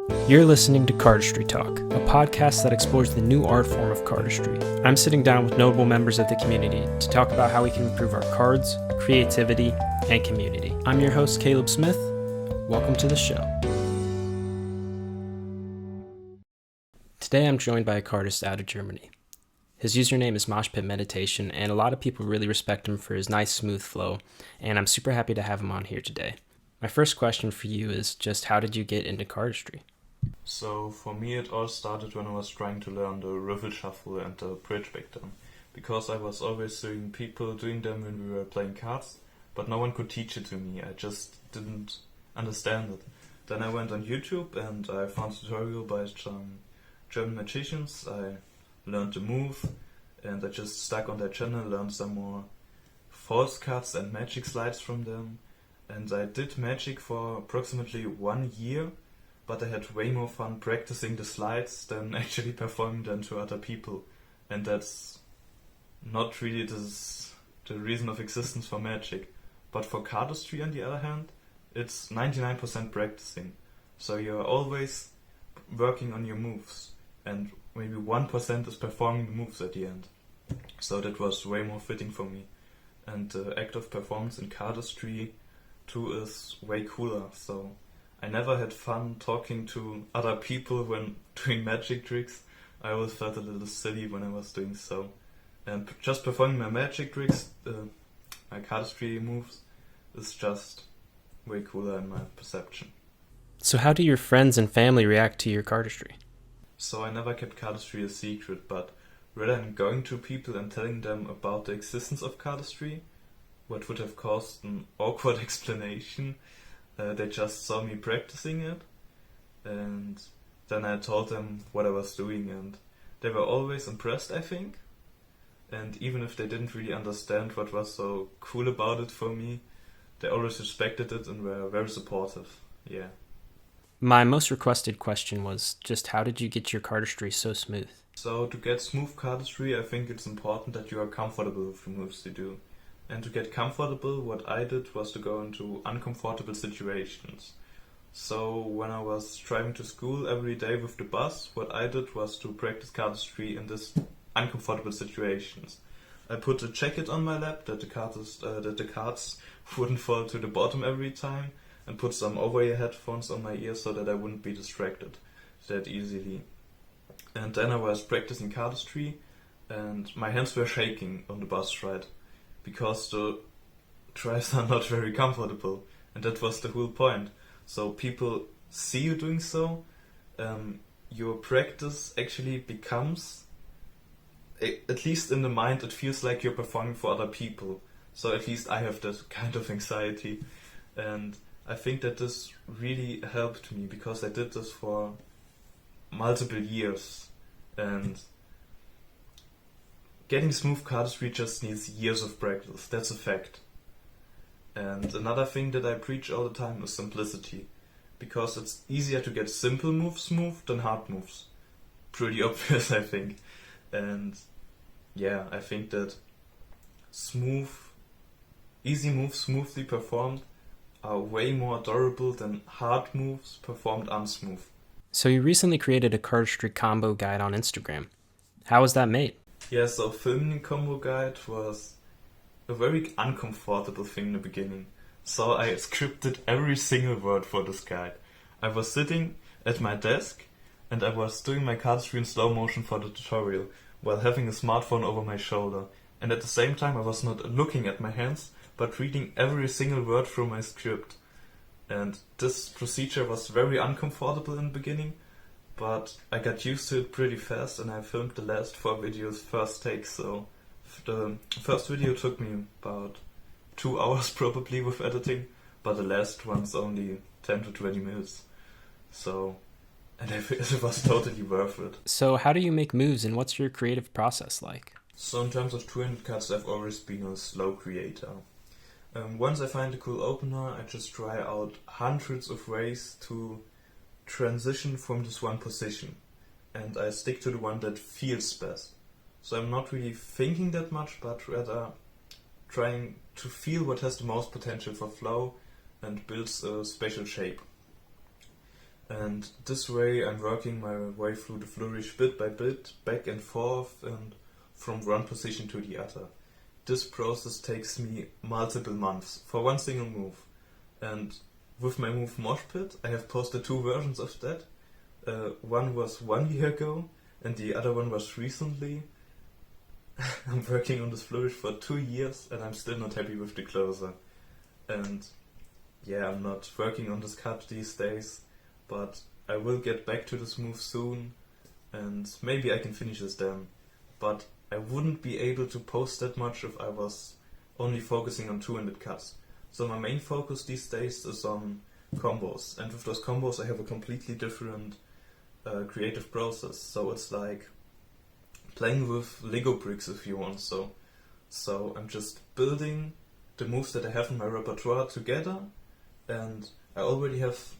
You're listening to Cardistrytalk, a podcast that explores the new art form of cardistry. I'm sitting down with notable members of the community to talk about how we can improve our cards, creativity, and community. I'm your host, Caleb Smith. Welcome to the show. Today I'm joined by a cardist out of Germany. His username is Moshpit Meditation, and a lot of people really respect him for his nice, smooth flow, and I'm super happy to have him on here today. My first question for you is just how did you get into cardistry? So for me it all started when I was trying to learn the riffle shuffle and the bridge back then, because I was always seeing people doing them when we were playing cards, but no one could teach it to me. I just didn't understand it. Then I went on YouTube and I found a tutorial by some German magicians. I learned the move and I just stuck on their channel, learned some more false cards and magic slides from them, and I did magic for approximately 1 year. But I had way more fun practicing the slides than actually performing them to other people. And that's not really the reason of existence for magic. But for cardistry, on the other hand, it's 99% practicing. So you're always working on your moves. And maybe 1% is performing the moves at the end. So that was way more fitting for me. And the act of performance in cardistry too is way cooler. So I never had fun talking to other people when doing magic tricks. I always felt a little silly when I was doing so. And just performing my magic tricks, my cardistry moves, is just way cooler in my perception. So how do your friends and family react to your cardistry? So I never kept cardistry a secret, but rather than going to people and telling them about the existence of cardistry, what would have caused an awkward explanation, they just saw me practicing it, and then I told them what I was doing, and they were always impressed, I think. And even if they didn't really understand what was so cool about it for me, they always respected it and were very supportive. Yeah. My most requested question was just how did you get your cardistry so smooth? So to get smooth cardistry, I think it's important that you are comfortable with the moves you do. And to get comfortable, what I did was to go into uncomfortable situations. So when I was driving to school every day with the bus, what I did was to practice cardistry in these uncomfortable situations. I put a jacket on my lap that the cards wouldn't fall to the bottom every time, and put some over-ear headphones on my ears so that I wouldn't be distracted that easily. And then I was practicing cardistry, and my hands were shaking on the bus ride, because the tries are not very comfortable, and that was the whole point. So people see you doing so, your practice actually becomes, at least in the mind, it feels like you're performing for other people. So at least I have that kind of anxiety, and I think that this really helped me, because I did this for multiple years, and getting smooth cardistry just needs years of practice, that's a fact. And another thing that I preach all the time is simplicity, because it's easier to get simple moves smooth than hard moves. Pretty obvious, I think. And yeah, I think that easy moves smoothly performed are way more durable than hard moves performed unsmooth. So you recently created a cardistry combo guide on Instagram. How was that made? Yeah, so filming a combo guide was a very uncomfortable thing in the beginning. So I scripted every single word for this guide. I was sitting at my desk and I was doing my cardistry in slow motion for the tutorial while having a smartphone over my shoulder. And at the same time I was not looking at my hands, but reading every single word through my script. And this procedure was very uncomfortable in the beginning, but I got used to it pretty fast, and I filmed the last 4 videos first take, so the first video took me about 2 hours probably with editing, but the last one's only 10 to 20 minutes. So, and it was totally worth it. So how do you make moves, and what's your creative process like? So in terms of 200 cards, I've always been a slow creator. Once I find a cool opener, I just try out hundreds of ways to transition from this one position, and I stick to the one that feels best. So I'm not really thinking that much, but rather trying to feel what has the most potential for flow and builds a special shape. And this way I'm working my way through the flourish bit by bit, back and forth, and from one position to the other. This process takes me multiple months for one single move. And with my move Moshpit, I have posted 2 versions of that. One was 1 year ago, and the other one was recently. I'm working on this flourish for 2 years, and I'm still not happy with the closer. And yeah, I'm not working on this card these days, but I will get back to this move soon, and maybe I can finish this then. But I wouldn't be able to post that much if I was only focusing on two-handed cuts. So my main focus these days is on combos, and with those combos I have a completely different creative process. So it's like playing with Lego bricks if you want. So I'm just building the moves that I have in my repertoire together, and I already have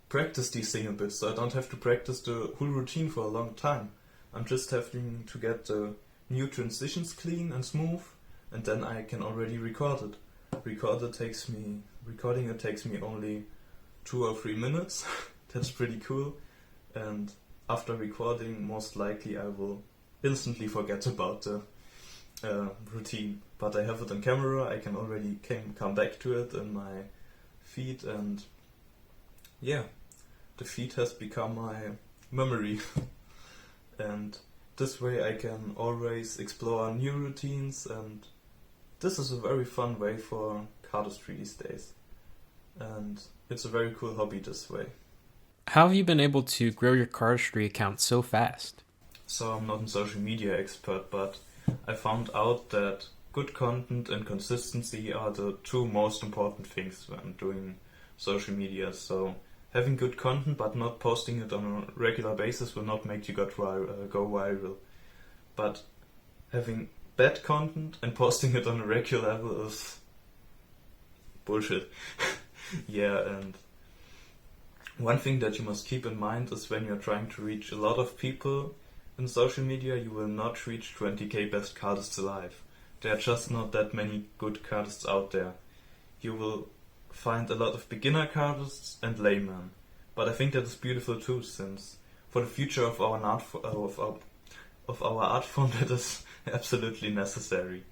practiced these single bits, so I don't have to practice the whole routine for a long time. I'm just having to get the new transitions clean and smooth, and then I can already record it. Recording it takes me only 2 or 3 minutes. That's pretty cool. And after recording, most likely I will instantly forget about the routine. But I have it on camera. I can already come back to it in my feed, and yeah, the feed has become my memory. And this way I can always explore new routines, and this is a very fun way for cardistry these days. And it's a very cool hobby this way. How have you been able to grow your Cardistry account so fast? So I'm not a social media expert, but I found out that good content and consistency are the 2 most important things when doing social media. So having good content but not posting it on a regular basis will not make you go viral. But having bad content and posting it on a regular level is bullshit. Yeah, and one thing that you must keep in mind is when you're trying to reach a lot of people in social media, you will not reach 20k best cardists alive. There are just not that many good cardists out there. You will find a lot of beginner cardists and laymen. But I think that is beautiful too, since for the future of our art form that is absolutely necessary.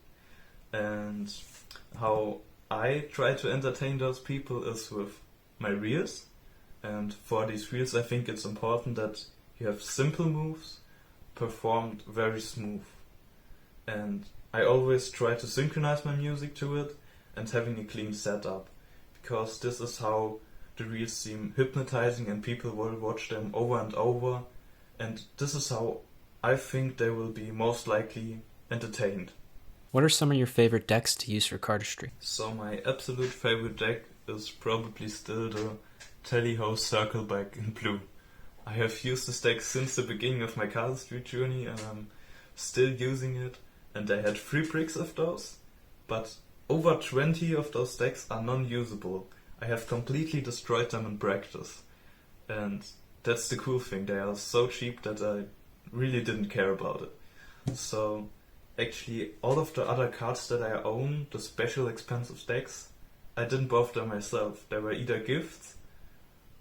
And how I try to entertain those people is with my reels. And for these reels I think it's important that you have simple moves performed very smooth. And I always try to synchronize my music to it and having a clean setup, because this is how the reels seem hypnotizing and people will watch them over and over, and this is how I think they will be most likely entertained. What are some of your favorite decks to use for Cardistry? So my absolute favorite deck is probably still the Tally-Ho Circleback in blue. I have used this deck since the beginning of my Cardistry journey, and I'm still using it, and I had 3 bricks of those, but over 20 of those decks are non-usable. I have completely destroyed them in practice, and that's the cool thing. They are so cheap that I really didn't care about it. So actually all of the other cards that I own, the special expensive decks, I didn't bother myself. They were either gifts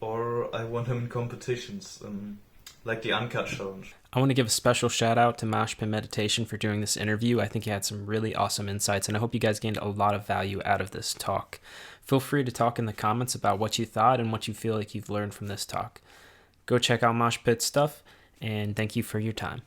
or I won them in competitions, like the Uncut Challenge. I want to give a special shout out to Moshpit Meditation for doing this interview. I think he had some really awesome insights, and I hope you guys gained a lot of value out of this talk. Feel free to talk in the comments about what you thought and what you feel like you've learned from this talk. Go check out Moshpit's stuff, and thank you for your time.